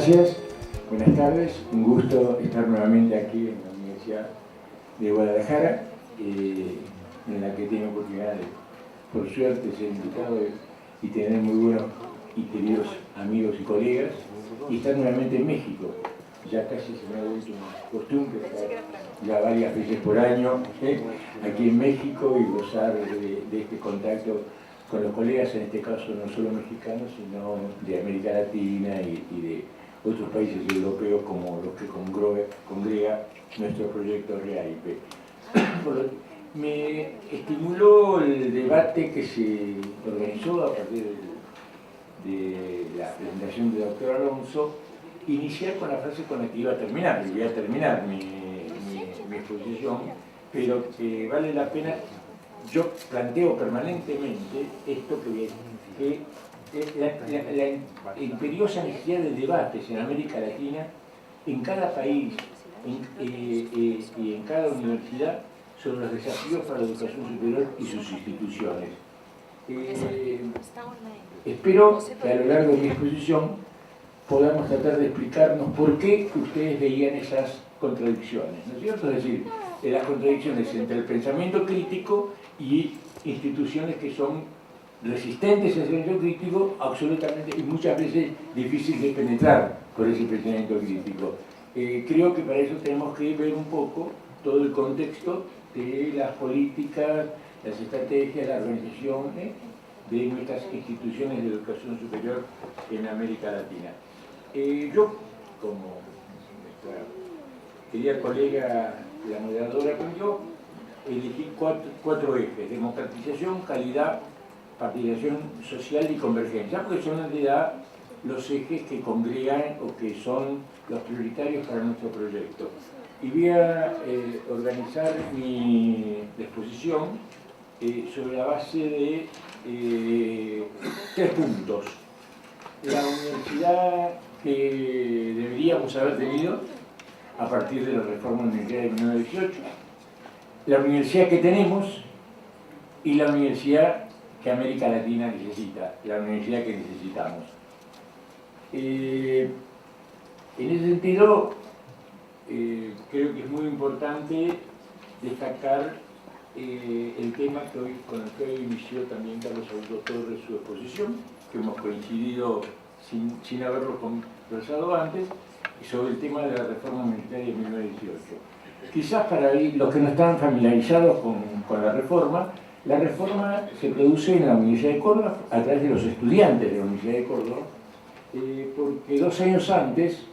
gracias, buenas tardes, un gusto estar nuevamente aquí en la Universidad de Guadalajara, en la que tengo oportunidad de, por suerte, ser invitado y tener muy buenos y queridos amigos y colegas, y estar nuevamente en México. Ya casi se me ha vuelto una costumbre estar ya varias veces por año aquí en México y gozar de este contacto con los colegas, en este caso no solo mexicanos, sino de América Latina y de otros países europeos como los que congrega nuestro proyecto REAIPE. Me estimuló el debate que se organizó a partir de la presentación del doctor Alonso, iniciar con la frase con la que iba a terminar. Y voy a terminar mi exposición, pero que vale la pena. Yo planteo permanentemente esto que la imperiosa necesidad de debates en América Latina, en cada país y en cada universidad, sobre los desafíos para la educación superior y sus instituciones. Espero que a lo largo de mi exposición podamos tratar de explicarnos por qué ustedes veían esas contradicciones, ¿no es cierto? Es decir, las contradicciones entre el pensamiento crítico y instituciones que son resistentes al pensamiento crítico, absolutamente y muchas veces difíciles de penetrar por ese pensamiento crítico. Creo que para eso tenemos que ver un poco todo el contexto de las políticas, las estrategias, la organización de nuestras instituciones de educación superior en América Latina. Yo, como nuestra querida colega, la moderadora, yo elegí cuatro ejes: democratización, calidad, participación social y convergencia, porque son en realidad los ejes que congregan o que son los prioritarios para nuestro proyecto. Y voy a organizar mi exposición sobre la base de 3 puntos. La universidad que deberíamos haber tenido a partir de la reforma universitaria de 1918, la universidad que tenemos y la universidad que América Latina necesita, la universidad que necesitamos. En ese sentido, creo que es muy importante destacar el tema con el que hoy inició también Carlos Augusto Torres su exposición, que hemos coincidido sin haberlo conversado antes, y sobre el tema de la reforma universitaria de 1918. Quizás para los que no están familiarizados con la reforma se produce en la Universidad de Córdoba a través de los estudiantes de la Universidad de Córdoba, porque 2 años antes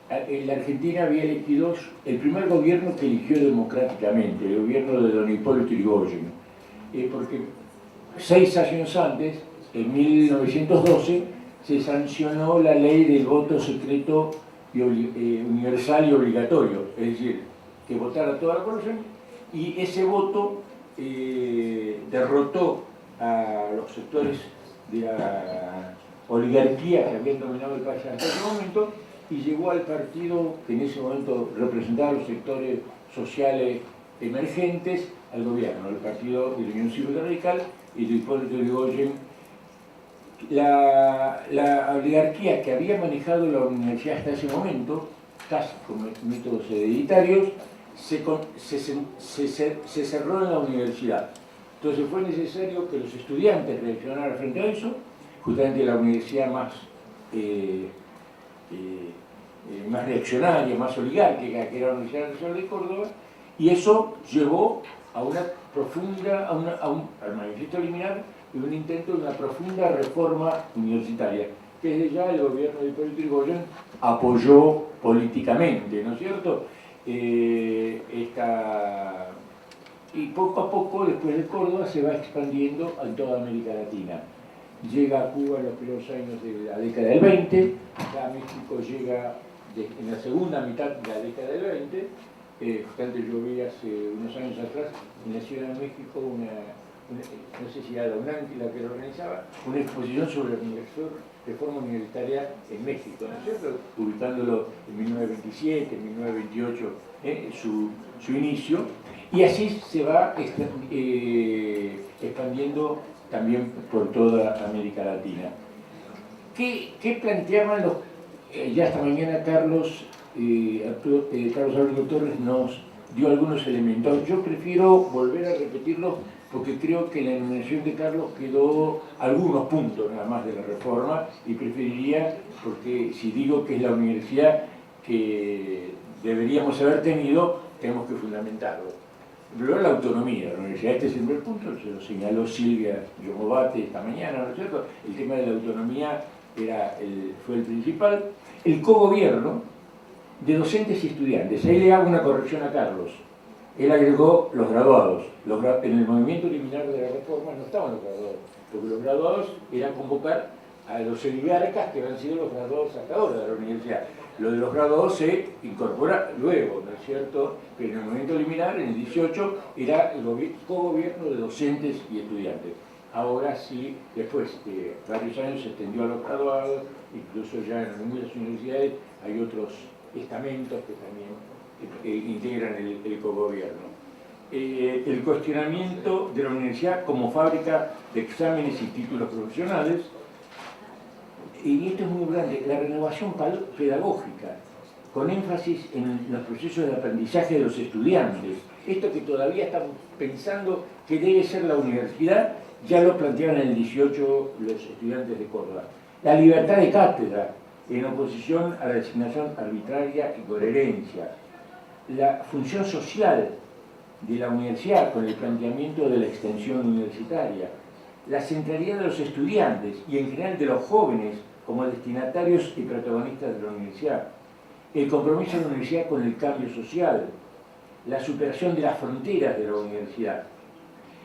la Argentina había elegido el primer gobierno que eligió democráticamente, el gobierno de don Hipólito Yrigoyen, porque 6 años antes, en 1912, se sancionó la ley del voto secreto universal y obligatorio, es decir, que votara toda la población, y ese voto derrotó a los sectores de la oligarquía que habían dominado el país hasta ese momento, y llegó al partido que en ese momento representaba a los sectores sociales emergentes al gobierno, el partido de la Unión Cívica Radical y de Hipólito Yrigoyen. La oligarquía que había manejado la universidad hasta ese momento, casi con métodos hereditarios, se cerró en la universidad. Entonces fue necesario que los estudiantes reaccionaran frente a eso, justamente la universidad más reaccionaria, más oligárquica, que era la Universidad Nacional de Córdoba, y eso llevó a una profunda, al manifiesto liminar y un intento de una profunda reforma universitaria, que desde ya el gobierno de Hipólito Yrigoyen apoyó políticamente, ¿no es cierto? Y poco a poco, después de Córdoba, se va expandiendo a toda América Latina. Llega a Cuba en los primeros años de la década del 20, ya México llega en la segunda mitad de la década del 20. Justamente yo vi hace unos años atrás en la Ciudad de México no sé si era la UNAM la que lo organizaba, una exposición sobre la reforma universitaria en México, ¿no es cierto? Ubicándolo en 1927, en 1928, su inicio, y así se va expandiendo también por toda América Latina. ¿Qué planteaban Ya esta mañana Carlos Alberto Torres nos dio algunos elementos. Yo prefiero volver a repetirlos porque creo que en la enumeración de Carlos quedó algunos puntos nada más de la reforma y preferiría, porque si digo que es la universidad que deberíamos haber tenido, tenemos que fundamentarlo. Primero, la autonomía de la universidad, este es el primer punto, se lo señaló Silvia Yomobate esta mañana, ¿no es cierto? El tema de la autonomía fue el principal. El cogobierno de docentes y estudiantes. Ahí le hago una corrección a Carlos. Él agregó los graduados. En el movimiento liminar de la reforma no estaban los graduados, porque los graduados era convocar a los oligarcas que habían sido los graduados hasta ahora de la universidad. Lo de los graduados se incorpora luego, ¿no es cierto? Pero en el movimiento liminar, en el 18, era el cogobierno de docentes y estudiantes. Ahora sí, después de varios años se extendió a los graduados, incluso ya en algunas universidades hay otros estamentos que también integran el cogobierno. El cuestionamiento de la universidad como fábrica de exámenes y títulos profesionales, y esto es muy grande, la renovación pedagógica, con énfasis en los procesos de aprendizaje de los estudiantes. Esto que todavía estamos pensando que debe ser la universidad, ya lo plantearon en el 18 los estudiantes de Córdoba. La libertad de cátedra, en oposición a la designación arbitraria y por herencia. La función social de la universidad con el planteamiento de la extensión universitaria. La centralidad de los estudiantes y en general de los jóvenes como destinatarios y protagonistas de la universidad. El compromiso de la universidad con el cambio social. La superación de las fronteras de la universidad.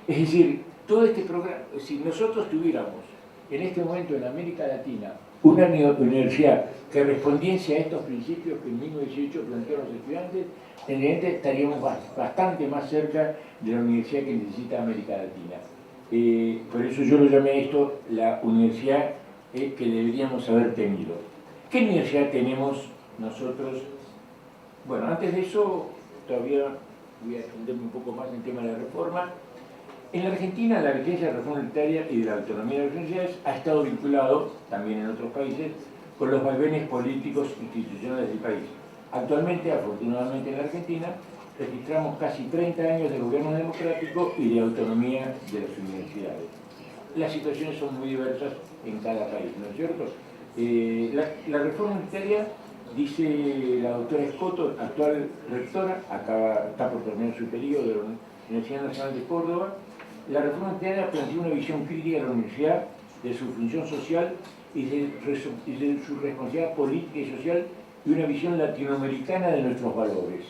Es decir, todo este programa, si nosotros tuviéramos en este momento en América Latina una universidad que respondiese a estos principios que en 1918 plantearon los estudiantes, evidentemente estaríamos bastante más cerca de la universidad que necesita América Latina. Por eso yo lo llamé a esto la universidad que deberíamos haber tenido. ¿Qué universidad tenemos nosotros? Bueno, antes de eso, todavía voy a extenderme un poco más en el tema de la reforma. En la Argentina, la vigencia de la reforma universitaria y de la autonomía de las universidades ha estado vinculado, también en otros países, con los vaivenes políticos e institucionales del país. Actualmente, afortunadamente en la Argentina, registramos casi 30 años de gobierno democrático y de autonomía de las universidades. Las situaciones son muy diversas en cada país, ¿no es cierto? La reforma universitaria, dice la doctora Escoto, actual rectora, está por terminar su periodo de la Universidad Nacional de Córdoba. La reforma universitaria plantea una visión crítica de la universidad, de su función social y de su responsabilidad política y social, y una visión latinoamericana de nuestros valores.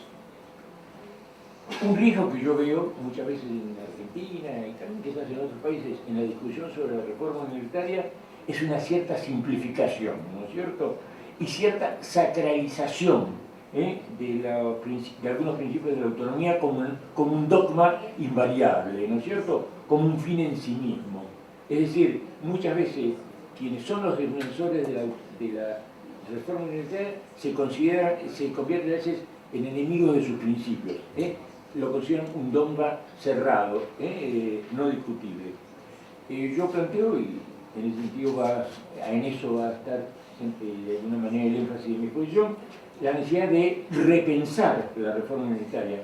Un riesgo que yo veo muchas veces en Argentina y también quizás en otros países en la discusión sobre la reforma universitaria es una cierta simplificación, ¿no es cierto? Y cierta sacralización de algunos principios de la autonomía como un dogma invariable, ¿no es cierto? Como un fin en sí mismo. Es decir, muchas veces quienes son los defensores de la reforma universitaria se convierten a veces en enemigos de sus principios. Lo consideran un dogma cerrado, no discutible. Yo planteo, y en ese sentido en eso va a estar de alguna manera el énfasis de mi exposición, la necesidad de repensar la reforma universitaria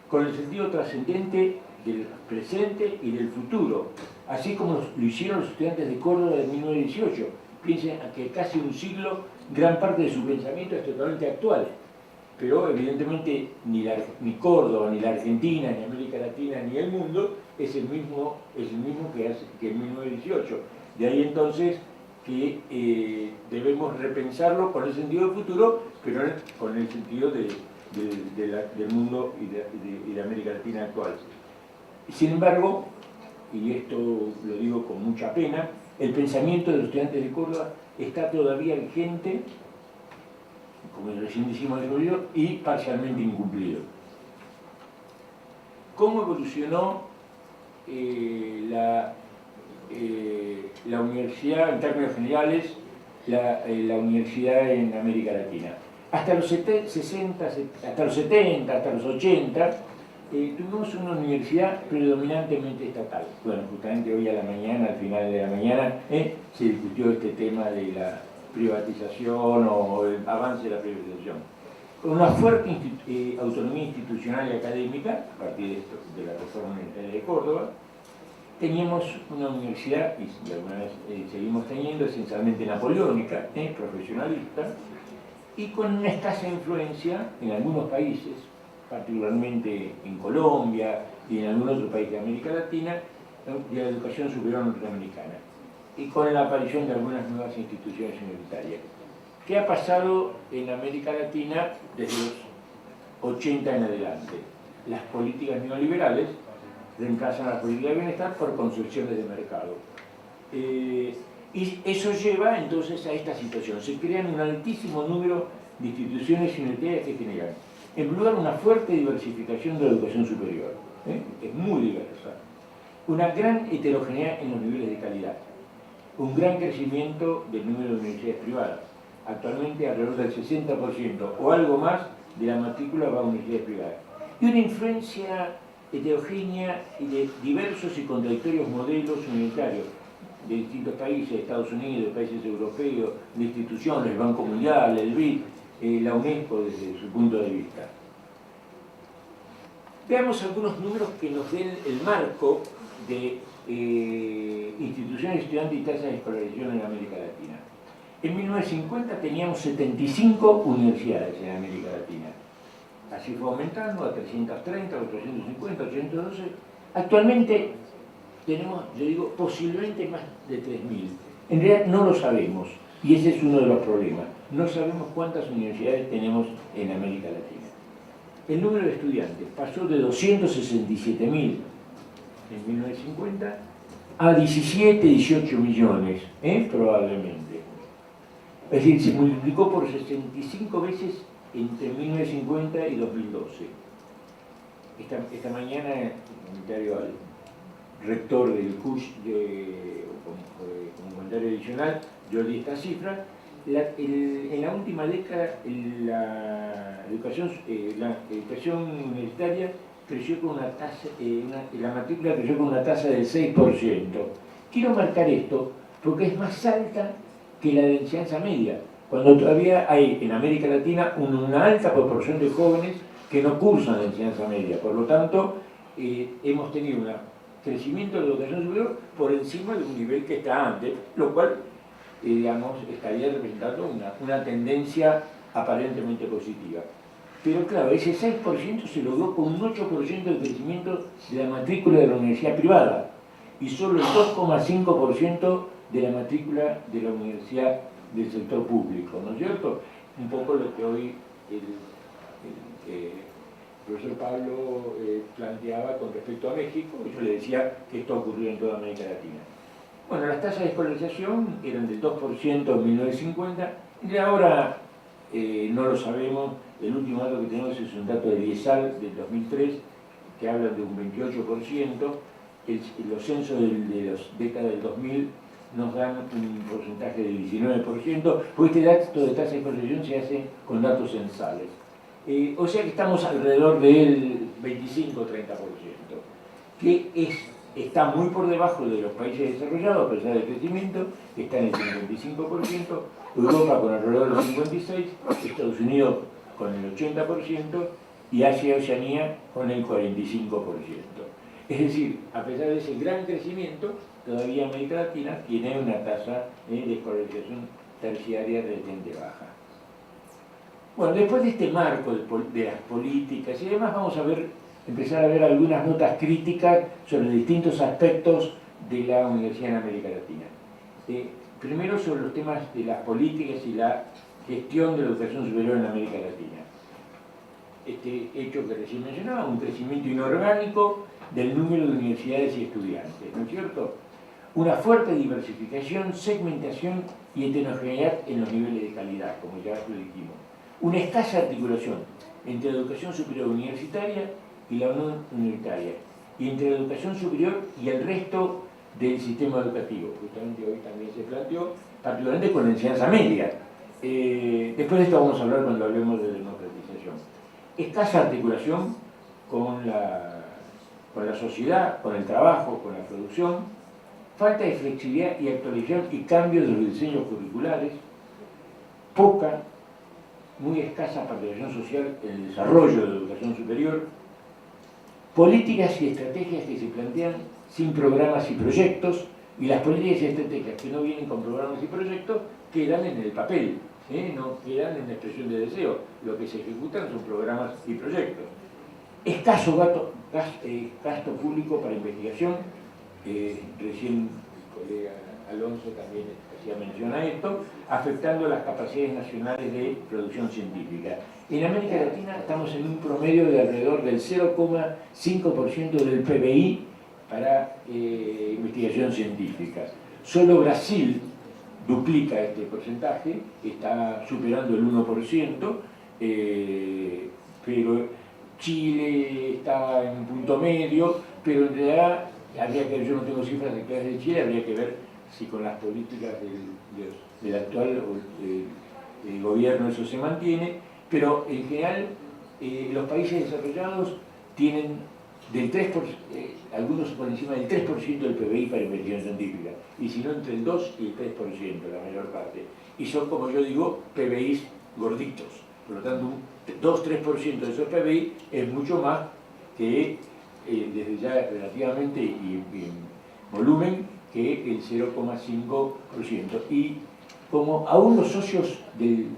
con el sentido trascendente del presente y del futuro, así como lo hicieron los estudiantes de Córdoba de 1918. Piensen que casi un siglo, gran parte de su pensamiento es totalmente actual, pero evidentemente ni Córdoba, ni la Argentina, ni América Latina, ni el mundo es el mismo que en 1918. De ahí entonces que debemos repensarlo con el sentido del futuro, pero con el sentido del mundo y de América Latina actual. Sin embargo, y esto lo digo con mucha pena, el pensamiento de los estudiantes de Córdoba está todavía vigente, como recién decimos en el video, y parcialmente incumplido. ¿Cómo evolucionó la universidad, en términos generales, la universidad en América Latina? Hasta los 70, hasta los 80, tuvimos una universidad predominantemente estatal. Bueno, justamente hoy a la mañana, al final de la mañana, se discutió este tema de privatización o el avance de la privatización. Con una fuerte autonomía institucional y académica, a partir de la reforma universitaria de Córdoba, teníamos una universidad, y alguna vez seguimos teniendo, esencialmente napoleónica, profesionalista, y con una escasa influencia en algunos países, particularmente en Colombia y en algunos otros países de América Latina, de la educación superior norteamericana, y con la aparición de algunas nuevas instituciones universitarias. ¿Qué ha pasado en América Latina desde los 80 en adelante? Las políticas neoliberales reemplazan a las políticas de bienestar por concepciones de mercado. Y eso lleva entonces a esta situación. Se crean un altísimo número de instituciones universitarias que generan, en primer lugar, una fuerte diversificación de la educación superior, es muy diversa, una gran heterogeneidad en los niveles de calidad, un gran crecimiento del número de universidades privadas. Actualmente alrededor del 60% o algo más de la matrícula va a universidades privadas. Y una influencia heterogénea y de diversos y contradictorios modelos universitarios de distintos países, Estados Unidos, países europeos, de instituciones, el Banco Mundial, el BID, la UNESCO desde su punto de vista. Veamos algunos números que nos den el marco de instituciones estudiantes y tasas de escolarización en América Latina. En 1950 teníamos 75 universidades en América Latina. Así fue aumentando a 330, 850, 812. Actualmente tenemos, yo digo, posiblemente más de 3.000. En realidad no lo sabemos, y ese es uno de los problemas. No sabemos cuántas universidades tenemos en América Latina. El número de estudiantes pasó de 267.000 en 1950 a 17, 18 millones, probablemente. Es decir, se multiplicó por 65 veces entre 1950 y 2012. Esta mañana, en un comentario al rector del CUSH, como comentario adicional, yo di esta cifra. En la última década la educación universitaria creció con una tasa, la matrícula creció con una tasa del 6%. Quiero marcar esto porque es más alta que la de enseñanza media, cuando todavía hay en América Latina una alta proporción de jóvenes que no cursan la enseñanza media. Por lo tanto, hemos tenido un crecimiento de la educación superior por encima de un nivel que está antes, lo cual, digamos, estaría representando una tendencia aparentemente positiva. Pero claro, ese 6% se logró con un 8% de crecimiento de la matrícula de la universidad privada y solo el 2,5% de la matrícula de la universidad del sector público, ¿no es cierto? Un poco lo que hoy el profesor Pablo planteaba con respecto a México, y yo le decía que esto ocurrió en toda América Latina. Bueno, las tasas de escolarización eran del 2% en 1950, y ahora no lo sabemos. El último dato que tenemos es un dato de IESAL del 2003, que habla de un 28%, los censos de las décadas del 2000 nos dan un porcentaje del 19%, porque este dato de tasa de escolarización se hace con datos censales. O sea que estamos alrededor del 25 o 30%, que está muy por debajo de los países desarrollados, a pesar del crecimiento, está en el 55%, Europa con alrededor del 56%, Estados Unidos con el 80% y Asia y Oceanía con el 45%. Es decir, a pesar de ese gran crecimiento, todavía América Latina tiene una tasa de escolarización terciaria relativamente baja. Bueno, después de este marco de las políticas y demás, vamos a empezar a ver algunas notas críticas sobre distintos aspectos de la universidad en América Latina. Primero sobre los temas de las políticas y la gestión de la educación superior en América Latina. Este hecho que recién mencionaba, un crecimiento inorgánico del número de universidades y estudiantes, ¿no es cierto? Una fuerte diversificación, segmentación y heterogeneidad en los niveles de calidad, como ya lo dijimos. Una escasa articulación entre la educación superior universitaria y la no universitaria, y entre la educación superior y el resto del sistema educativo. Justamente hoy también se planteó, particularmente con la enseñanza media. Después de esto vamos a hablar cuando hablemos de democratización. Escasa articulación con la sociedad, con el trabajo, con la producción, falta de flexibilidad y actualización y cambio de los diseños curriculares, poca, muy escasa participación social en el desarrollo de la educación superior, políticas y estrategias que se plantean sin programas y proyectos, y las políticas y estrategias que no vienen con programas y proyectos quedan en el papel, no quedan en la expresión de deseo. Lo que se ejecutan son programas y proyectos. Escaso gasto público para investigación, recién el colega Alonso también hacía mención a esto, afectando las capacidades nacionales de producción científica. En América Latina estamos en un promedio de alrededor del 0,5% del PBI para investigación científica. Solo Brasil duplica este porcentaje, está superando el 1%, pero Chile está en un punto medio, pero en realidad habría que ver, yo no tengo cifras de clases de Chile, habría que ver si con las políticas del actual gobierno eso se mantiene, pero en general los países desarrollados tienen del 3%, algunos por encima del 3% del PBI para investigación científica, y si no entre el 2 y el 3% la mayor parte, y son, como yo digo, PBIs gorditos, por lo tanto un 2-3% de esos PBI es mucho más que desde ya relativamente y en volumen que el 0,5%. Y como aún los socios del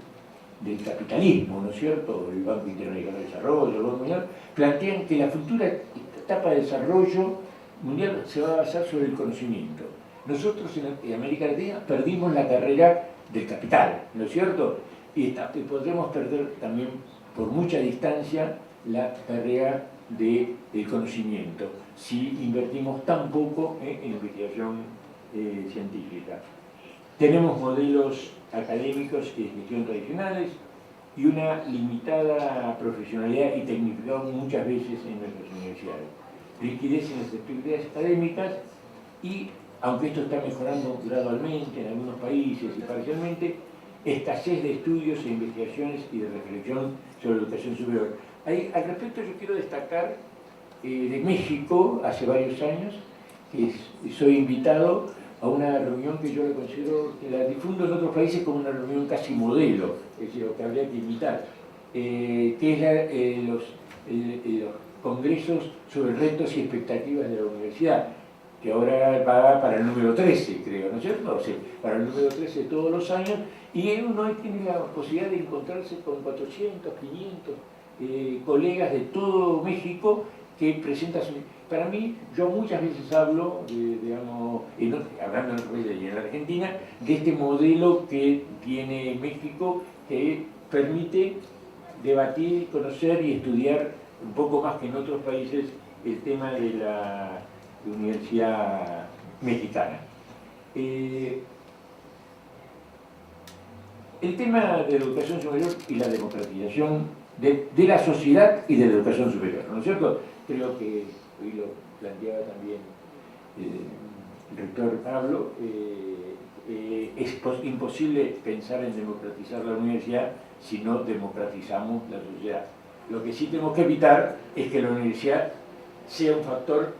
capitalismo, ¿no es cierto?, el Banco Interamericano de Desarrollo, el Banco Mundial, plantean que la futura etapa de desarrollo mundial se va a basar sobre el conocimiento. Nosotros en América Latina perdimos la carrera del capital, ¿no es cierto?, y podremos perder también por mucha distancia la carrera del conocimiento si invertimos tan poco en investigación científica. Tenemos modelos académicos y de gestión tradicionales y una limitada profesionalidad y tecnificación muchas veces en nuestras universidades. Rigidez en las actividades académicas y, aunque esto está mejorando gradualmente en algunos países y parcialmente, escasez de estudios e investigaciones y de reflexión sobre la educación superior. Al respecto yo quiero destacar de México, hace varios años, que soy invitado a una reunión que yo le considero, que la difundo en otros países como una reunión casi modelo, es decir, lo que habría que imitar, que es los congresos sobre retos y expectativas de la universidad, que ahora va para el número 13, creo, ¿no es cierto? O sea, para el número 13 todos los años, y uno ahí tiene la posibilidad de encontrarse con 400, 500 colegas de todo México que presentan. Para mí, yo muchas veces hablo, digamos, hablando en el país y en la Argentina, de este modelo que tiene México que permite debatir, conocer y estudiar un poco más que en otros países el tema de la universidad mexicana. El tema de la educación superior y la democratización de la sociedad y de la educación superior, ¿no es cierto? Creo que hoy lo planteaba también el rector Pablo, es imposible pensar en democratizar la universidad si no democratizamos la sociedad. Lo que sí tenemos que evitar es que la universidad sea un factor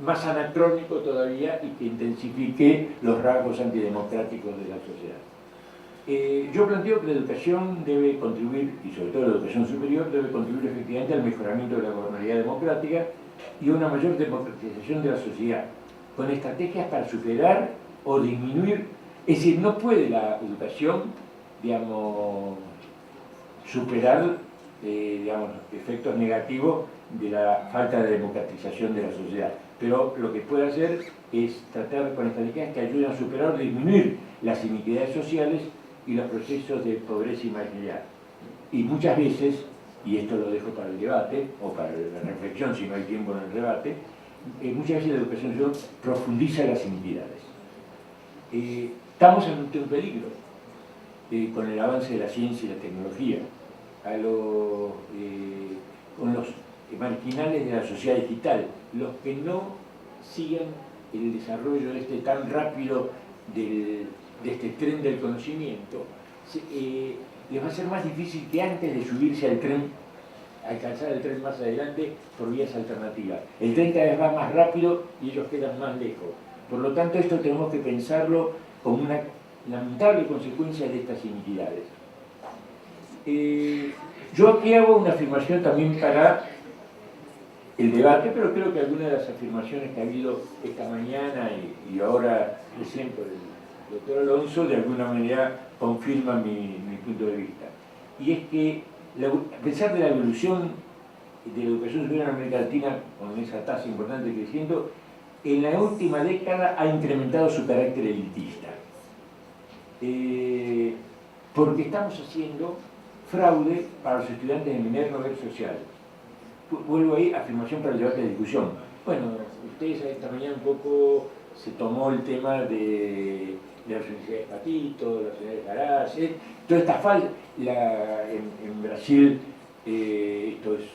más anacrónico todavía y que intensifique los rasgos antidemocráticos de la sociedad. Yo planteo que la educación debe contribuir, y sobre todo la educación superior, debe contribuir efectivamente al mejoramiento de la gobernabilidad democrática y a una mayor democratización de la sociedad, con estrategias para superar o disminuir. Es decir, no puede la educación, digamos, superar efectos negativos de la falta de democratización de la sociedad, pero lo que puede hacer es tratar con estrategias que ayuden a superar o disminuir las inequidades sociales y los procesos de pobreza y marginalidad. Y muchas veces, y esto lo dejo para el debate, o para la reflexión si no hay tiempo en el debate, muchas veces la educación superior profundiza las inequidades. Estamos ante un peligro con el avance de la ciencia y la tecnología, con los marginales de la sociedad digital, los que no sigan el desarrollo tan rápido de este tren del conocimiento, les va a ser más difícil que antes de subirse al tren, alcanzar el tren más adelante por vías alternativas. El tren cada vez va más rápido y ellos quedan más lejos. Por lo tanto, esto tenemos que pensarlo como una lamentable consecuencia de estas iniquidades. Yo aquí hago una afirmación también para el debate, pero creo que algunas de las afirmaciones que ha habido esta mañana y ahora recién por el doctor Alonso de alguna manera confirman mi punto de vista. Y es que, a pesar de la evolución de la educación superior en América Latina, con esa tasa importante creciendo, en la última década ha incrementado su carácter elitista. Porque estamos haciendo fraude para los estudiantes de menor nivel social. Vuelvo ahí, afirmación para el debate de discusión. Bueno, ustedes esta mañana un poco se tomó el tema de las universidades Patito, las universidades Garaces, toda esta falta. En Brasil esto es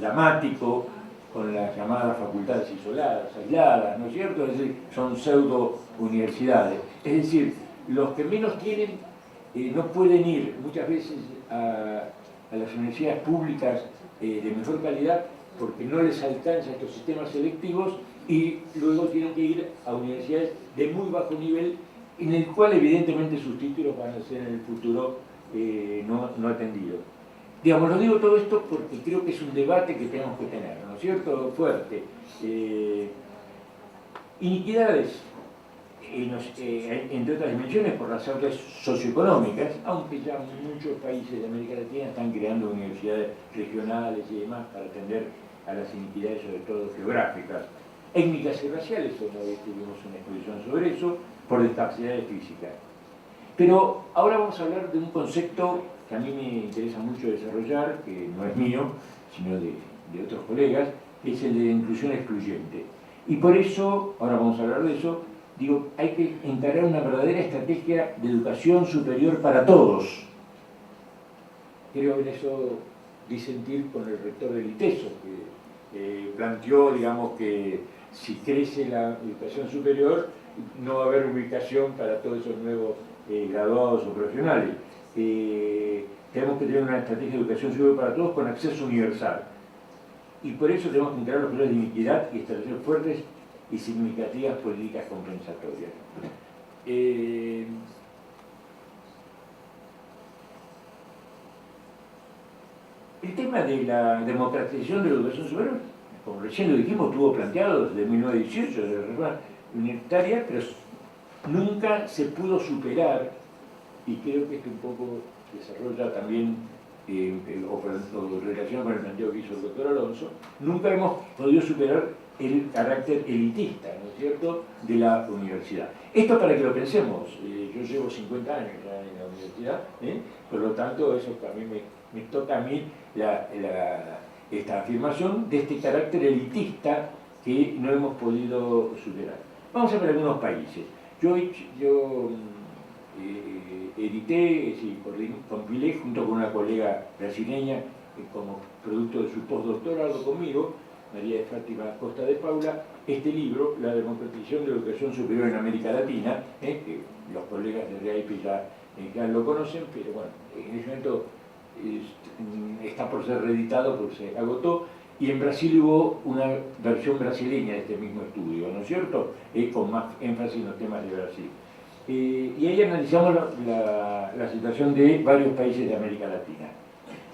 dramático, con las llamadas facultades isoladas, aisladas, ¿no es cierto? Es decir, son pseudo universidades. Es decir, los que menos tienen no pueden ir muchas veces a las universidades públicas de mejor calidad porque no les alcanza estos sistemas selectivos y luego tienen que ir a universidades de muy bajo nivel en el cual evidentemente sus títulos van a ser en el futuro no atendidos. Digamos, lo digo todo esto porque creo que es un debate que tenemos que tener, ¿no es cierto? Fuerte. Iniquidades, entre otras dimensiones, por las razones socioeconómicas, aunque ya muchos países de América Latina están creando universidades regionales y demás para atender a las iniquidades, sobre todo geográficas. Étnicas y raciales, una vez tuvimos una exposición sobre eso, por discapacidades físicas. Pero ahora vamos a hablar de un concepto que a mí me interesa mucho desarrollar, que no es mío, sino de otros colegas, que es el de inclusión excluyente. Y por eso, ahora vamos a hablar de eso, digo, hay que encarar una verdadera estrategia de educación superior para todos. Creo en eso disentir con el rector del ITESO, que planteó, digamos, que si crece la educación superior, no va a haber ubicación para todos esos nuevos graduados o profesionales. Tenemos que tener una estrategia de educación superior para todos con acceso universal. Y por eso tenemos que encarar los problemas de iniquidad y establecer fuertes y significativas políticas compensatorias. El tema de la democratización de la educación superior, como recién lo dijimos, estuvo planteado desde 1918, desde la reforma universitaria, pero nunca se pudo superar, y creo que esto un poco desarrolla también, o relaciona con el planteo que hizo el doctor Alonso, nunca hemos podido superar el carácter elitista, ¿no es cierto?, de la universidad. Esto para que lo pensemos, yo llevo 50 años ya en la universidad, por lo tanto eso también me toca a mí esta afirmación de este carácter elitista que no hemos podido superar. Vamos a ver algunos países. Yo edité, compilé junto con una colega brasileña como producto de su postdoctorado conmigo, María de Fátima Costa de Paula, este libro, La democratización de la educación superior en América Latina, que los colegas de REAIPE ya lo conocen, pero bueno, en ese momento está por ser reeditado porque se agotó, y en Brasil hubo una versión brasileña de este mismo estudio, ¿no es cierto?, con más énfasis en los temas de Brasil. Y ahí analizamos la situación de varios países de América Latina.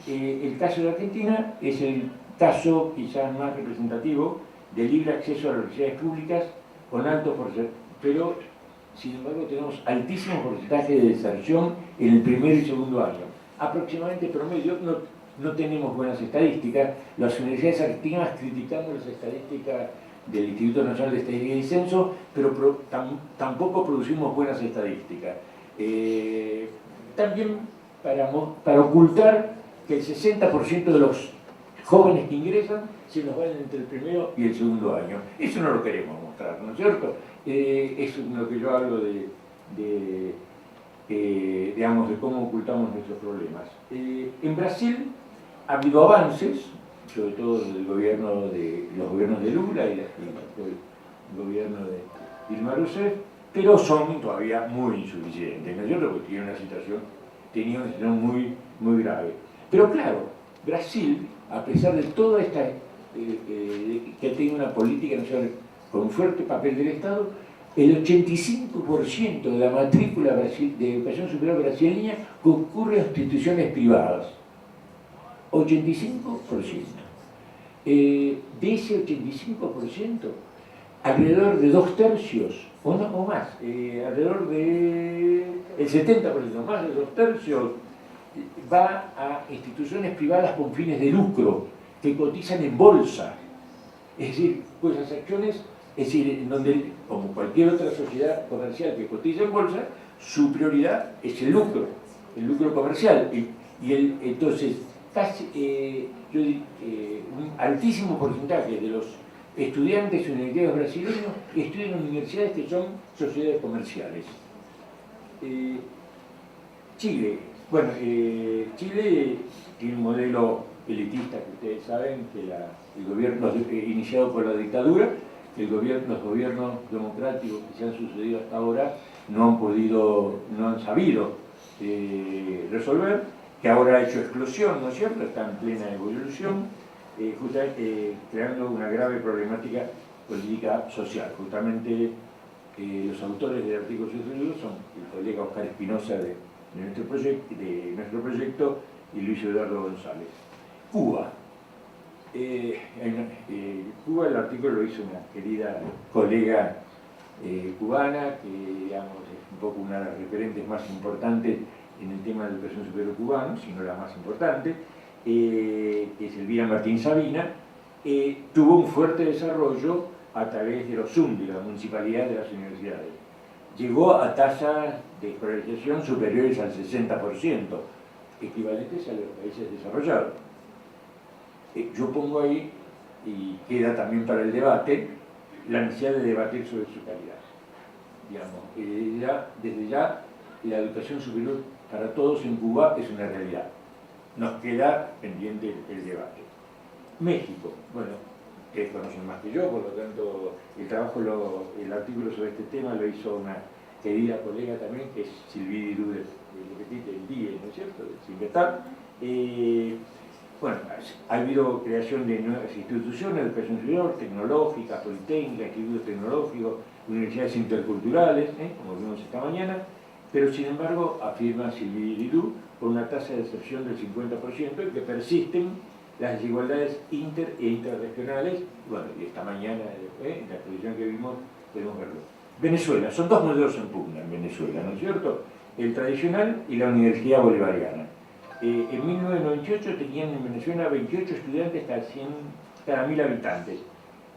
El caso de Argentina es el caso quizás más representativo de libre acceso a las universidades públicas con alto porcentaje, pero sin embargo tenemos altísimo porcentaje de deserción en el primer y segundo año. Aproximadamente promedio, no tenemos buenas estadísticas, las universidades argentinas criticando las estadísticas del Instituto Nacional de Estadística y Censo, pero tampoco producimos buenas estadísticas. También para ocultar que el 60% de los jóvenes que ingresan se nos van entre el primero y el segundo año. Eso no lo queremos mostrar, ¿no es cierto? Eso es lo que yo hablo digamos, de cómo ocultamos nuestros problemas. En Brasil ha habido avances, sobre todo los gobiernos de Lula y el gobierno de Dilma Rousseff, pero son todavía muy insuficientes, ¿no es cierto? Porque tenía una situación muy, muy grave. Pero claro, Brasil, a pesar de toda esta, que tiene una política nacional con fuerte papel del Estado, el 85% de la matrícula de educación superior brasileña concurre a instituciones privadas. 85%. De ese 85%, alrededor de 2/3, o más, alrededor del 70%, más de 2/3, va a instituciones privadas con fines de lucro, que cotizan en bolsa. Es decir, pues las acciones, es decir, en donde, como cualquier otra sociedad comercial que cotiza en bolsa, su prioridad es el lucro comercial. Entonces, casi, yo diría, un altísimo porcentaje de los estudiantes universitarios brasileños estudian en universidades que son sociedades comerciales. Chile. Bueno, Chile tiene un modelo elitista que ustedes saben, que el gobierno iniciado por la dictadura, los gobiernos democráticos que se han sucedido hasta ahora no han sabido resolver, que ahora ha hecho explosión, ¿no es cierto? Está en plena evolución, justamente creando una grave problemática política social. Justamente los autores del artículo 62 son el colega Oscar Espinosa de nuestro proyecto y Luis Eduardo González. Cuba. Cuba, el artículo lo hizo una querida colega cubana, que digamos, es un poco una de las referentes más importantes en el tema de educación superior cubano, si no la más importante, que es Elvira Martín Sabina. Tuvo un fuerte desarrollo a través de los ZUM, de la municipalidad de las universidades. Llegó a tasas de escolarización superiores al 60%, equivalentes a los países desarrollados. Yo pongo ahí, y queda también para el debate, la necesidad de debatir sobre su calidad. Digamos, desde ya, la educación superior para todos en Cuba es una realidad. Nos queda pendiente el debate. México, bueno, ustedes conocen más que yo, por lo tanto, el artículo sobre este tema lo hizo una querida colega también, que es Sylvie Dirú del DIE, ¿no es cierto?, del Sinvetar. Bueno, ha habido creación de nuevas instituciones de educación superior, tecnológica, politécnica, institutos tecnológicos, universidades interculturales, como vimos esta mañana, pero sin embargo, afirma Sylvie Dirú, con una tasa de deserción del 50% y que persisten las desigualdades inter e interregionales. Bueno, y esta mañana, en la exposición que vimos, podemos verlo. Venezuela, son dos modelos en pugna en Venezuela, ¿no es cierto? El tradicional y la Universidad Bolivariana. En 1998 tenían en Venezuela 28 estudiantes cada 1000 habitantes.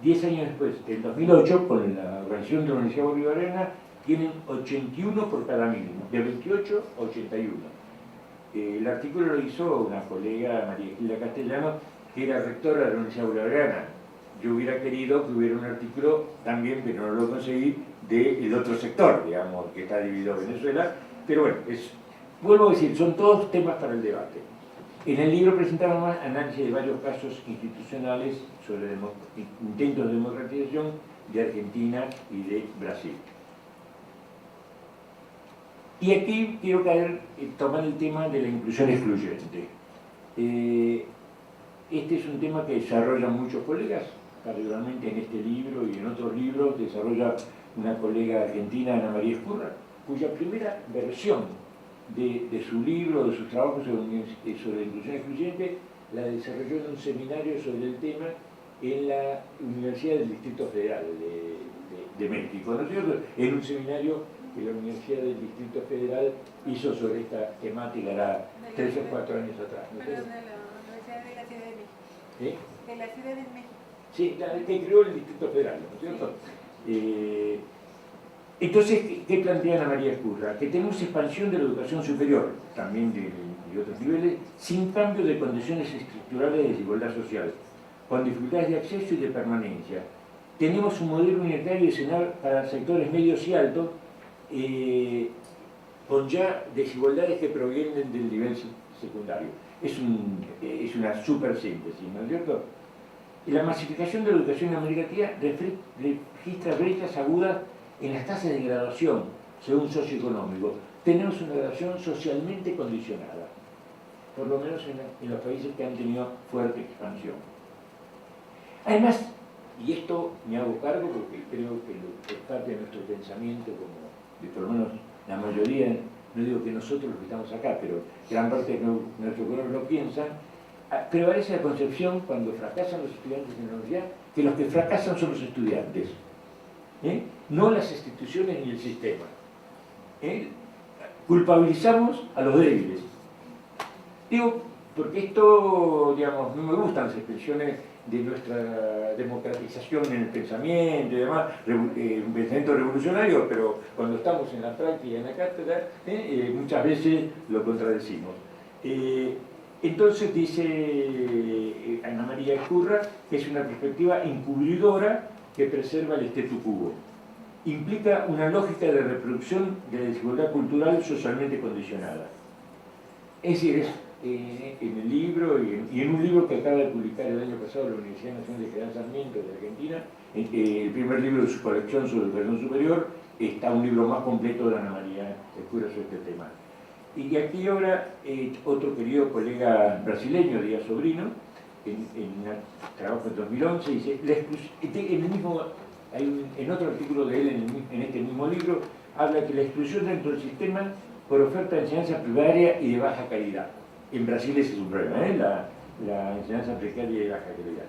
10 años después, en 2008, con la organización de la Universidad Bolivariana, tienen 81 por cada 1000, de 28 a 81. El artículo lo hizo una colega, María Gilda Castellano, que era rectora de la Universidad Bolivariana. Yo hubiera querido que hubiera un artículo también, pero no lo conseguí, del otro sector, digamos, que está dividido en Venezuela. Pero bueno, vuelvo a decir, son todos temas para el debate. En el libro presentamos más análisis de varios casos institucionales sobre intentos de democratización de Argentina y de Brasil. Y aquí quiero tomar el tema de la inclusión excluyente. Este es un tema que desarrollan muchos colegas, particularmente en este libro y en otros libros desarrolla una colega argentina, Ana María Escurra, cuya primera versión de su libro, de sus trabajos sobre la inclusión excluyente, la desarrolló en un seminario sobre el tema en la Universidad del Distrito Federal de México, ¿no es cierto? En un seminario que la Universidad del Distrito Federal hizo sobre esta temática, era 3 o 4 años atrás, ¿no es cierto? Perdón, de la Universidad de la Ciudad de México. De la Ciudad de México. Sí, la que creó el Distrito Federal, ¿no es cierto? Entonces, ¿qué plantea Ana María Escurra? Que tenemos expansión de la educación superior, también de otros niveles, sin cambio de condiciones estructurales de desigualdad social, con dificultades de acceso y de permanencia. Tenemos un modelo unitario diseñado para sectores medios y altos, con ya desigualdades que provienen del nivel secundario. Es una super síntesis, ¿no es cierto? Y la masificación de la educación en América Latina registra brechas agudas en las tasas de graduación, según socioeconómico. Tenemos una graduación socialmente condicionada, por lo menos en los países que han tenido fuerte expansión. Además, y esto me hago cargo porque creo que es parte de nuestro pensamiento, como de por lo menos la mayoría, no digo que nosotros los que estamos acá, pero gran parte de nuestros colegas lo piensan, prevalece la concepción, cuando fracasan los estudiantes en la universidad, que los que fracasan son los estudiantes, no las instituciones ni el sistema. Culpabilizamos a los débiles. Digo, porque esto, digamos, no me gustan las expresiones de nuestra democratización en el pensamiento y demás, un pensamiento revolucionario, pero cuando estamos en la práctica, en la cátedra, muchas veces lo contradecimos. Entonces dice Ana María Ezcurra que es una perspectiva encubridora que preserva el statu quo. Implica una lógica de reproducción de la desigualdad cultural socialmente condicionada. Es decir, en el libro y en un libro que acaba de publicar el año pasado la Universidad Nacional de General Sarmiento de Argentina, el primer libro de su colección sobre educación superior, está un libro más completo de Ana María Ezcurra sobre este tema. Y aquí ahora otro querido colega brasileño, Díaz Sobrino, en un trabajo en 2011, dice, en otro artículo de él en este mismo libro, habla que la exclusión dentro del sistema por oferta de enseñanza primaria y de baja calidad. En Brasil ese es un problema, la enseñanza precaria y de baja calidad.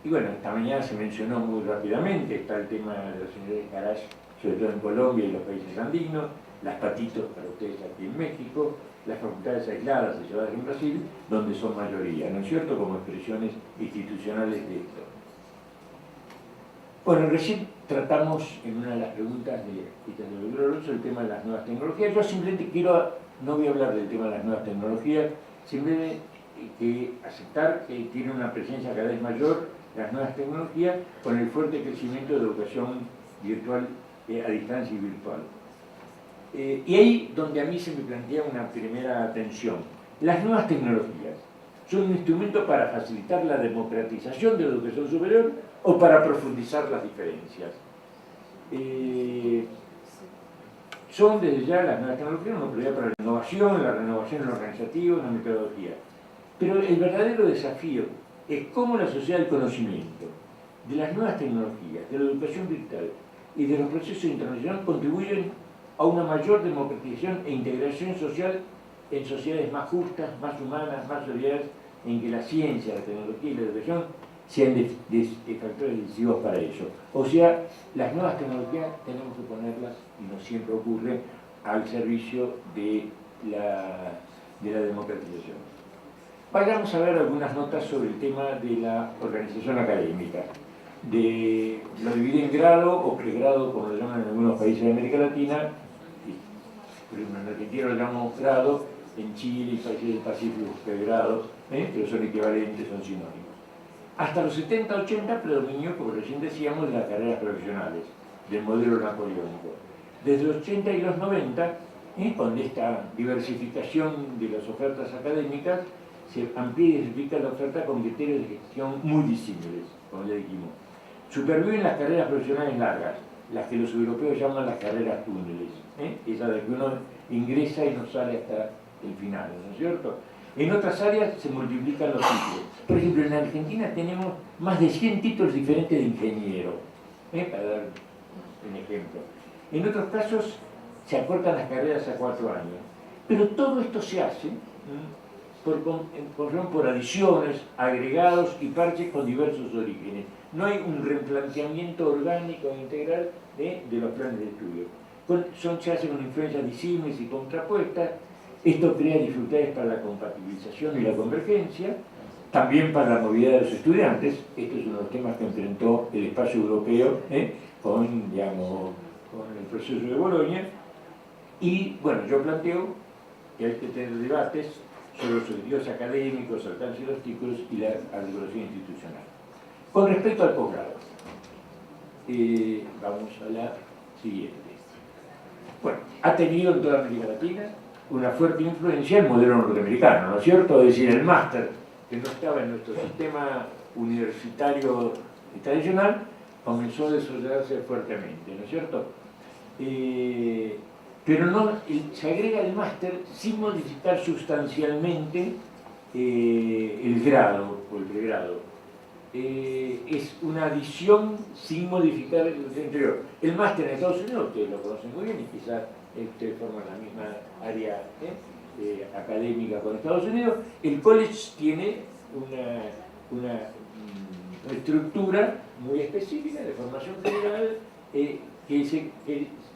Y bueno, esta mañana se mencionó muy rápidamente, está el tema de los señores de garage, sobre todo en Colombia y los países andinos, las patitos para ustedes aquí en México, las facultades aisladas y llevadas en Brasil, donde son mayoría, ¿no es cierto?, como expresiones institucionales de esto. Bueno, recién tratamos en una de las preguntas de Grosso el tema de las nuevas tecnologías. Yo simplemente no voy a hablar del tema de las nuevas tecnologías, simplemente aceptar que tiene una presencia cada vez mayor las nuevas tecnologías con el fuerte crecimiento de la educación virtual a distancia y virtual. Y ahí donde a mí se me plantea una primera tensión. Las nuevas tecnologías son un instrumento para facilitar la democratización de la educación superior o para profundizar las diferencias. Son desde ya las nuevas tecnologías una oportunidad para la renovación en lo organizativo, en la metodología. Pero el verdadero desafío es cómo la sociedad del conocimiento, de las nuevas tecnologías, de la educación virtual y de los procesos internacionales contribuyen a una mayor democratización e integración social en sociedades más justas, más humanas, más solidarias, en que la ciencia, la tecnología y la educación sean factores decisivos para ello. O sea, las nuevas tecnologías tenemos que ponerlas, y no siempre ocurre, al servicio de la democratización. Vayamos a ver algunas notas sobre el tema de la organización académica. Lo divide en grado o pregrado, como lo llaman en algunos países de América Latina. En Argentina lo llamamos grado, en Chile y países del Pacífico pregrado, pero son equivalentes, son sinónimos. Hasta los 70-80 predominio, como recién decíamos, de las carreras profesionales, del modelo napoleónico. Desde los 80 y los 90, con esta diversificación de las ofertas académicas, se amplía y diversifica la oferta con criterios de gestión muy disímiles, como ya dijimos. Superviven las carreras profesionales largas, las que los europeos llaman las carreras túneles, esa de que uno ingresa y no sale hasta el final, ¿no es cierto? En otras áreas se multiplican los títulos. Por ejemplo, en Argentina tenemos más de 100 títulos diferentes de ingeniero, para dar un ejemplo. En otros casos se acortan las carreras a 4 años. Pero todo esto se hace por adiciones, agregados y parches con diversos orígenes. No hay un replanteamiento orgánico e integral de los planes de estudio. Se hacen con influencias disímiles y contrapuestas. Esto crea dificultades para la compatibilización y la convergencia, también para la movilidad de los estudiantes. Este es uno de los temas que enfrentó el espacio europeo con el proceso de Bolonia. Y bueno, yo planteo que hay que tener debates sobre los objetivos académicos, alcance de los títulos y la articulación institucional. Con respecto al posgrado, vamos a la siguiente. Bueno, ha tenido en toda América Latina una fuerte influencia el modelo norteamericano, ¿no es cierto? Es decir, el máster, que no estaba en nuestro sistema universitario tradicional, comenzó a desarrollarse fuertemente, ¿no es cierto? Pero se agrega el máster sin modificar sustancialmente el grado o el pregrado. Es una adición sin modificar el anterior. El máster en Estados Unidos, ustedes lo conocen muy bien y quizás ustedes forman la misma área académica con Estados Unidos. El college tiene una estructura muy específica de formación general que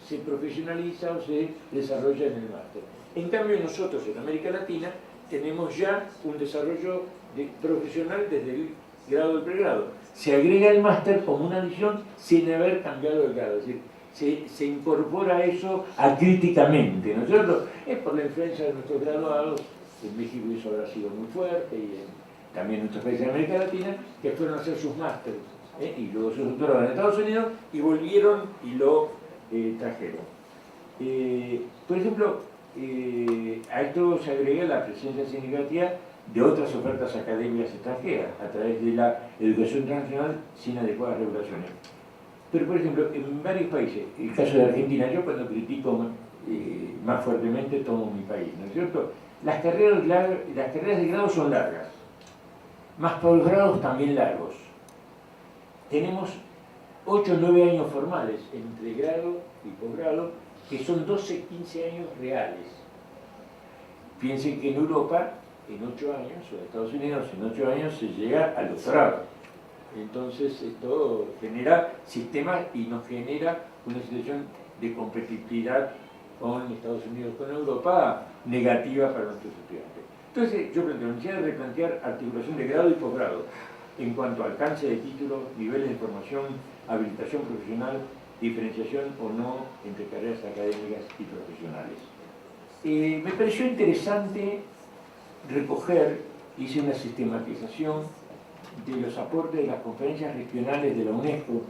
se profesionaliza o se desarrolla en el máster. En cambio nosotros en América Latina tenemos ya un desarrollo profesional desde el grado del pregrado. Se agrega el máster como una adición sin haber cambiado el grado, es decir, se incorpora eso acríticamente, ¿no es cierto? Es por la influencia de nuestros graduados, en México eso habrá sido muy fuerte y también en otros países de América Latina, que fueron a hacer sus másteres y luego sus doctorados en Estados Unidos y volvieron y lo trajeron. Por ejemplo, a esto se agrega la presencia significativa de otras ofertas académicas extranjeras a través de la educación internacional sin adecuadas regulaciones. Pero, por ejemplo, en varios países, el caso de Argentina, yo cuando critico más fuertemente tomo mi país, ¿no es cierto? Las carreras de grado son largas, más posgrados también largos. Tenemos 8 o 9 años formales entre grado y posgrado, que son 12, 15 años reales. Piensen que en Europa, en 8 años, o en Estados Unidos, en 8 años se llega al doctorado. Entonces esto genera sistemas y nos genera una situación de competitividad con Estados Unidos, con Europa, negativa para nuestros estudiantes. Entonces yo planteo la necesidad de replantear articulación de grado y posgrado en cuanto a alcance de títulos, niveles de formación, habilitación profesional, diferenciación o no entre carreras académicas y profesionales. Me pareció interesante recoger, hice una sistematización de los aportes de las conferencias regionales de la UNESCO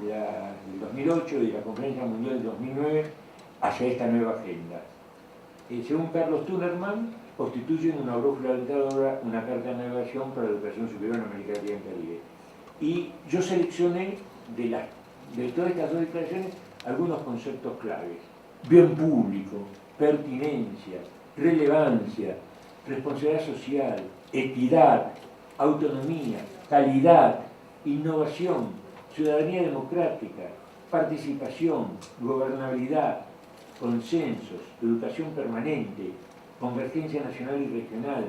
del 2008 y de la Conferencia Mundial del 2009 hacia esta nueva agenda. Según Carlos Tunerman, constituyen una brújula orientadora, una carta de navegación para la educación superior en América Latina y el Caribe. Y yo seleccioné de todas estas dos declaraciones algunos conceptos claves: bien público, pertinencia, relevancia, responsabilidad social, equidad, autonomía, calidad, innovación, ciudadanía democrática, participación, gobernabilidad, consensos, educación permanente, convergencia nacional y regional,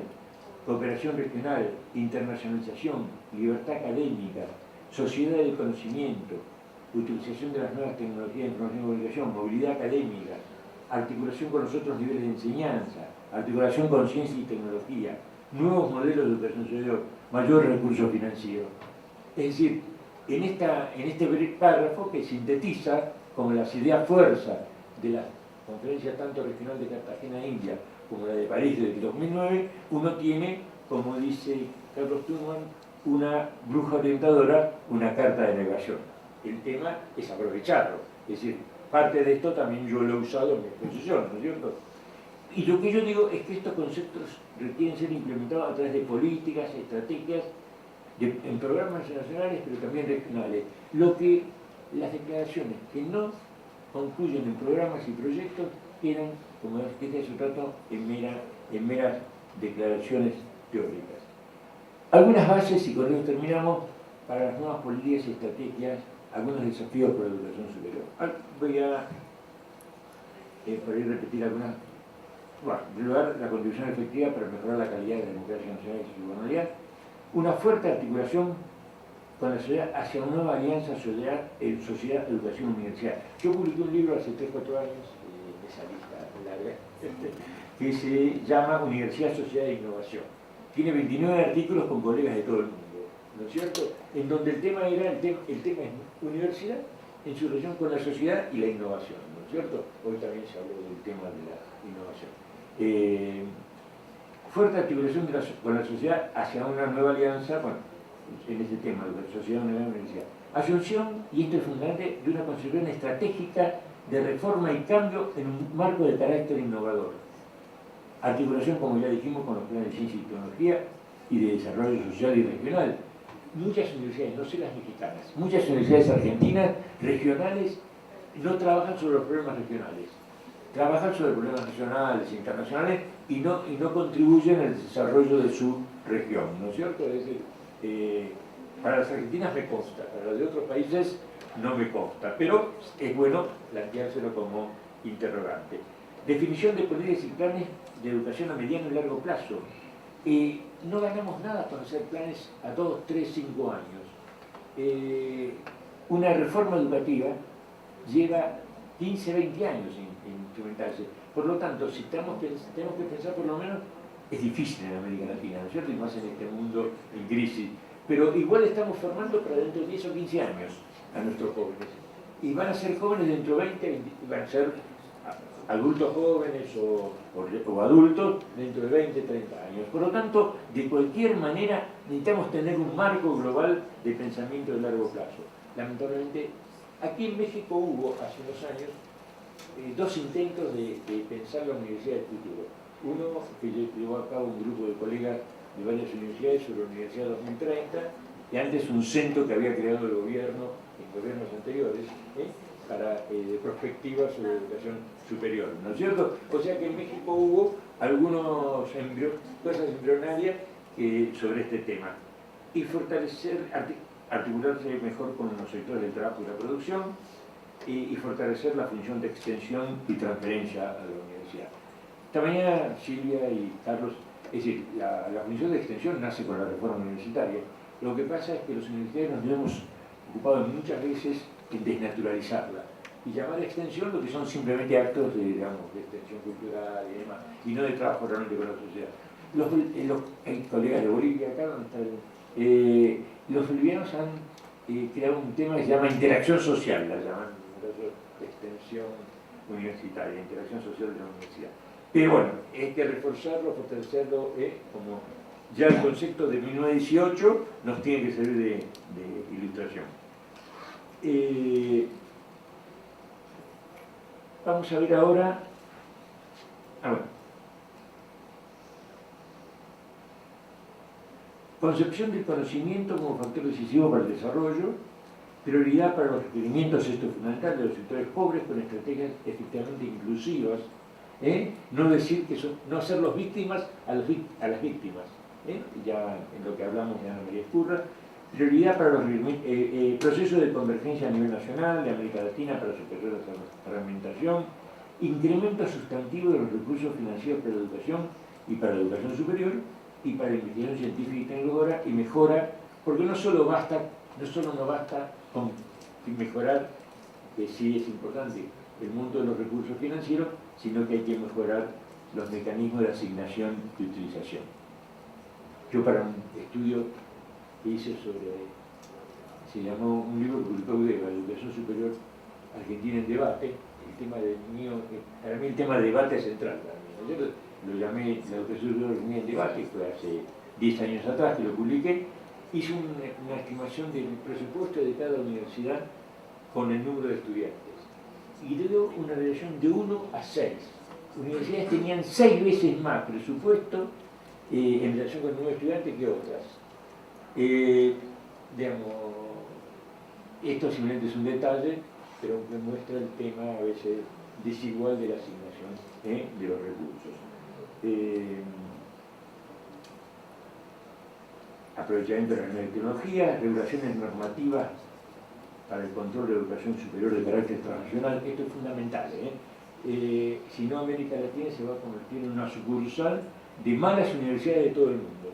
cooperación regional, internacionalización, libertad académica, sociedad del conocimiento, utilización de las nuevas tecnologías de información y comunicación, movilidad académica, articulación con los otros niveles de enseñanza, articulación con ciencia y tecnología, nuevos modelos de educación superior, mayor recurso financiero. Es decir, en este párrafo que sintetiza como las ideas fuerza de la conferencia tanto regional de Cartagena de India como la de París del 2009, uno tiene, como dice Carlos Tunerman, una bruja orientadora, una carta de navegación. El tema es aprovecharlo, es decir, parte de esto también yo lo he usado en mi exposición, ¿no es cierto? Y lo que yo digo es que estos conceptos requieren ser implementados a través de políticas, estrategias, en programas nacionales, pero también regionales. Lo que las declaraciones que no concluyen en programas y proyectos quedan, como este es su trato, en meras declaraciones teóricas. Algunas bases, y con eso terminamos, para las nuevas políticas y estrategias, algunos desafíos para la educación superior. Voy a por ahí repetir algunas. Bueno, en primer lugar, la contribución efectiva para mejorar la calidad de la democracia nacional y su gobernabilidad. Una fuerte articulación con la sociedad hacia una nueva alianza sociedad, educación, universidad. Yo publiqué un libro hace 3 o 4 años, esa lista larga, que se llama Universidad, Sociedad e Innovación. Tiene 29 artículos con colegas de todo el mundo, ¿no es cierto? En donde el tema es universidad en su relación con la sociedad y la innovación, ¿no es cierto? Hoy también se habló del tema de la innovación. Fuerte articulación con la sociedad hacia una nueva alianza, bueno, en este tema de la sociedad y la universidad. Asunción, y esto es fundamental, de una concepción estratégica de reforma y cambio en un marco de carácter innovador. Articulación, como ya dijimos, con los planes de ciencia y tecnología y de desarrollo social y regional. Muchas universidades, no sé las mexicanas, muchas universidades argentinas, regionales, no trabajan sobre los problemas regionales. Trabajan sobre problemas nacionales, internacionales y no contribuyen al desarrollo de su región, ¿no es cierto? Es decir, para las argentinas me consta, para las de otros países no me consta, pero es bueno planteárselo como interrogante. Definición de políticas y planes de educación a mediano y largo plazo. no ganamos nada con hacer planes a 2, 3, 5 años. Una reforma educativa lleva 15, 20 años en implementarse. Por lo tanto, si tenemos que pensar por lo menos, es difícil en América Latina, ¿no es cierto? Y más en este mundo en crisis. Pero igual estamos formando para dentro de 10 o 15 años a nuestros jóvenes. Y van a ser jóvenes dentro de 20, van a ser adultos jóvenes o adultos dentro de 20, 30 años. Por lo tanto, de cualquier manera necesitamos tener un marco global de pensamiento de largo plazo. Lamentablemente, aquí en México hubo hace unos años dos intentos de pensar la universidad del futuro. Uno que llevó a cabo un grupo de colegas de varias universidades sobre la Universidad 2030, y antes un centro que había creado el gobierno en gobiernos anteriores, para perspectivas sobre educación superior, ¿no es cierto? O sea que en México hubo algunos cosas embrionarias sobre este tema. Y articularse mejor con los sectores del trabajo y la producción, y fortalecer la función de extensión y transferencia a la universidad. Esta mañana Silvia y Carlos, es decir, la función de extensión nace con la reforma universitaria. Lo que pasa es que los universitarios nos hemos ocupado muchas veces en desnaturalizarla y llamar extensión lo que son simplemente actos de, digamos, de extensión cultural y demás, y no de trabajo realmente con la sociedad. Hay colegas de Bolivia acá, donde está los bolivianos han creado un tema que se llama interacción social, la llaman extensión universitaria, interacción social de la universidad. Pero bueno, hay que reforzarlo, fortalecerlo, como ya el concepto de 1918 nos tiene que servir de ilustración. Vamos a ver ahora. Bueno. Concepción del conocimiento como factor decisivo para el desarrollo, prioridad para los requerimientos, esto es fundamental, de los sectores pobres con estrategias efectivamente inclusivas, no decir que no hacerlos víctimas a las víctimas, ya en lo que hablamos de Ana María Escurra, prioridad para los procesos de convergencia a nivel nacional, de América Latina para superar la fragmentación, incremento sustantivo de los recursos financieros para la educación y para la educación superior, y para la investigación científica y tecnológica, y mejora, porque no solo no basta con mejorar, que sí es importante, el monto de los recursos financieros, sino que hay que mejorar los mecanismos de asignación y utilización. Yo para un estudio que hice se llamó un libro que publicó UDEVA, Educación Superior Argentina en Debate, para mí el tema de debate es central para mí, ¿no? Lo llamé La Educación Superior Argentina en Debate, fue hace 10 años atrás que lo publiqué. Hice una estimación del presupuesto de cada universidad con el número de estudiantes y dio una relación de 1 a 6. Universidades tenían 6 veces más presupuesto en relación con el número de estudiantes que otras. Digamos, esto simplemente es un detalle, pero me muestra el tema a veces desigual de la asignación de los recursos. Aprovechamiento de las nuevas tecnologías, regulaciones normativas para el control de la educación superior de carácter transnacional. Esto es fundamental. Si no, América Latina se va a convertir en una sucursal de malas universidades de todo el mundo.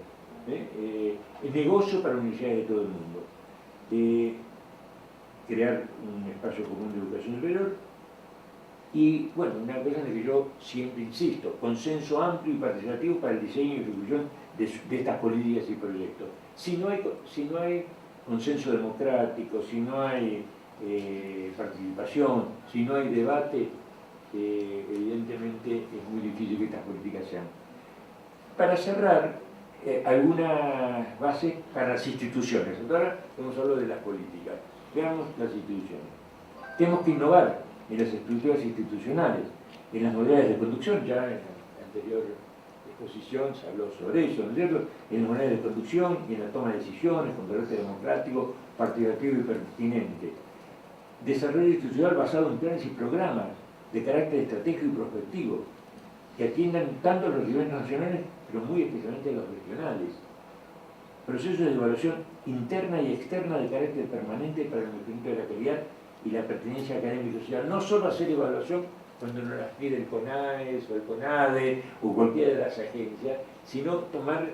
El negocio para universidades de todo el mundo. Crear un espacio común de educación superior. Y bueno, una cosa en la que yo siempre insisto, consenso amplio y participativo para el diseño y ejecución de estas políticas y proyectos. Si no hay consenso democrático, si no hay participación, si no hay debate, evidentemente es muy difícil que estas políticas sean. Para cerrar, algunas bases para las instituciones. Ahora hemos hablado de las políticas. Veamos las instituciones. Tenemos que innovar en las estructuras institucionales, en las modalidades de conducción, ya en la anterior exposición se habló sobre eso, ¿no es cierto? En las modalidades de conducción y en la toma de decisiones con carácter democrático, participativo y pertinente. Desarrollo institucional basado en planes y programas de carácter estratégico y prospectivo, que atiendan tanto a los niveles nacionales, pero muy especialmente a los regionales. Procesos de evaluación interna y externa de carácter permanente para el mejoramiento de la calidad y la pertenencia académica y social. No solo hacer evaluación, cuando nos las pide el CONAES o el CONADE o cualquiera de las agencias, sino tomar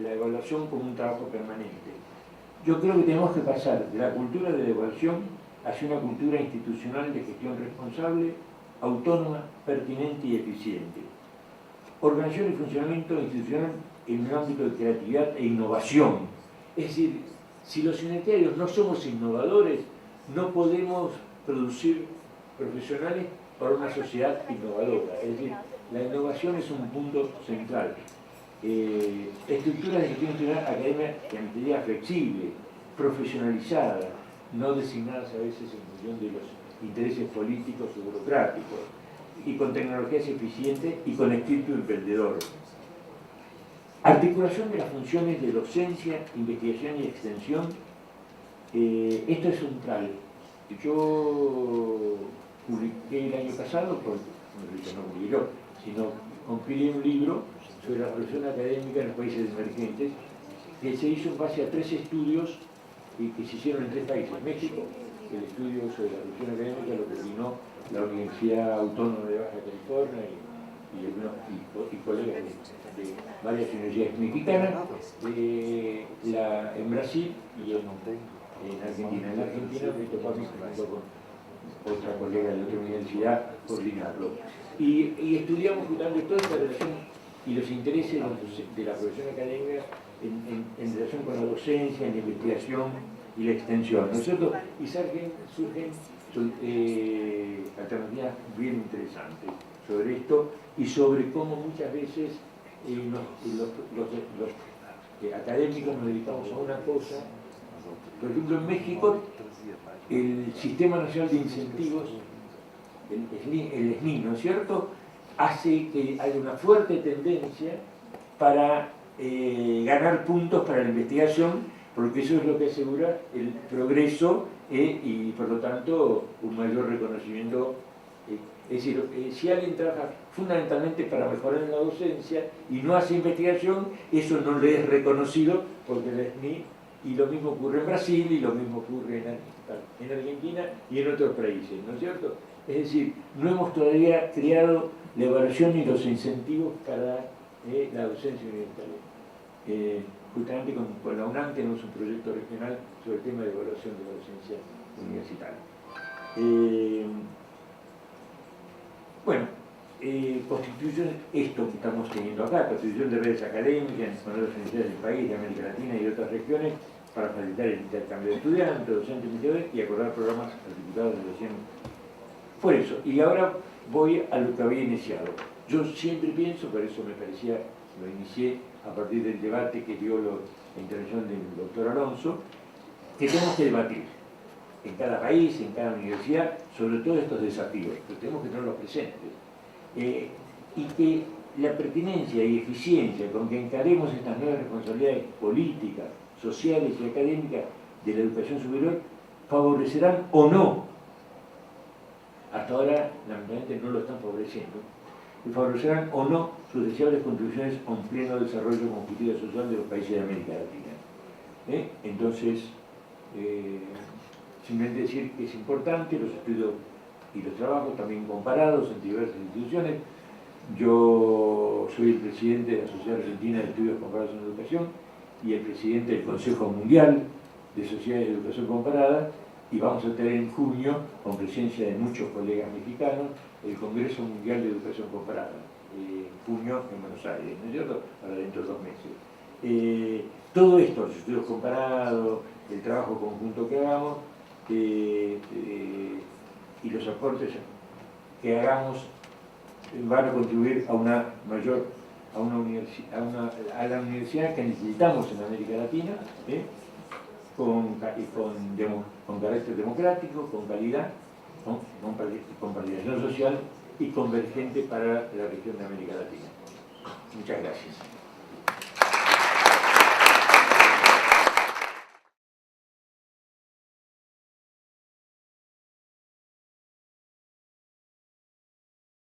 la evaluación como un trabajo permanente. Yo creo que tenemos que pasar de la cultura de la evaluación hacia una cultura institucional de gestión responsable, autónoma, pertinente y eficiente. Organización y funcionamiento institucional en un ámbito de creatividad e innovación. Es decir, si los universitarios no somos innovadores, no podemos producir profesionales para una sociedad innovadora. Es decir, la innovación es un punto central. Estructuras de gestión institucional académica flexible, profesionalizada, no designadas a veces en función de los intereses políticos o burocráticos, y con tecnologías eficientes y con espíritu emprendedor. Articulación de las funciones de docencia, investigación y extensión. Esto es central. Yo publiqué el año pasado, no publiqué yo, sino compilé un libro sobre la evaluación académica en los países emergentes, que se hizo en base a 3 estudios que se hicieron en 3 países. México, el estudio sobre la evaluación académica lo coordinó la Universidad Autónoma de Baja California y colegas de varias universidades mexicanas, en Brasil y en Argentina. En Argentina me tocó a mí junto con otra colega de otra universidad coordinarlo. Y estudiamos justamente toda esta relación y los intereses de la profesión académica en relación con la docencia, en la investigación y la extensión, ¿no es cierto? Y surgen alternativas bien interesantes sobre esto y sobre cómo muchas veces los académicos nos dedicamos a una cosa. Por ejemplo, en México, el Sistema Nacional de Incentivos, el SNI, ¿no es cierto?, hace que haya una fuerte tendencia para ganar puntos para la investigación, porque eso es lo que asegura el progreso y, por lo tanto, un mayor reconocimiento. Es decir, si alguien trabaja fundamentalmente para mejorar en la docencia y no hace investigación, eso no le es reconocido porque el SNI, y lo mismo ocurre en Brasil, y lo mismo ocurre en Argentina y en otros países, ¿no es cierto? Es decir, no hemos todavía creado la evaluación y los incentivos para la docencia universitaria. Justamente con la UNAM tenemos un proyecto regional sobre el tema de evaluación de la docencia universitaria. Constitución, esto que estamos teniendo acá, constitución de redes académicas con otras universidades del país, de América Latina y de otras regiones, para facilitar el intercambio de estudiantes, docentes, investigadores y acordar programas articulados de educación. Por eso, y ahora voy a lo que había iniciado. Yo siempre pienso, por eso me parecía, lo inicié a partir del debate que dio la intervención del doctor Alonso, que tenemos que debatir en cada país, en cada universidad, sobre todos estos desafíos, pero tenemos que tenerlos presentes. Y que la pertinencia y eficiencia con que encaremos estas nuevas responsabilidades políticas, sociales y académicas de la educación superior favorecerán o no, hasta ahora lamentablemente no lo están favoreciendo, y favorecerán o no sus deseables contribuciones a un pleno desarrollo como justicia social de los países de América Latina. Entonces, simplemente decir que es importante los estudios y los trabajos también comparados entre diversas instituciones. Yo soy el presidente de la Sociedad Argentina de Estudios Comparados en Educación y el presidente del Consejo Mundial de Sociedades de Educación Comparada, y vamos a tener en junio, con presencia de muchos colegas mexicanos, el Congreso Mundial de Educación Comparada, en junio en Buenos Aires, ¿no es cierto?, para dentro de 2 meses. Todo esto, los estudios comparados, el trabajo conjunto que hagamos, y los aportes que hagamos van a contribuir a una mayor, a la universidad que necesitamos en América Latina, con carácter democrático, con calidad, con participación social y convergente para la región de América Latina. Muchas gracias.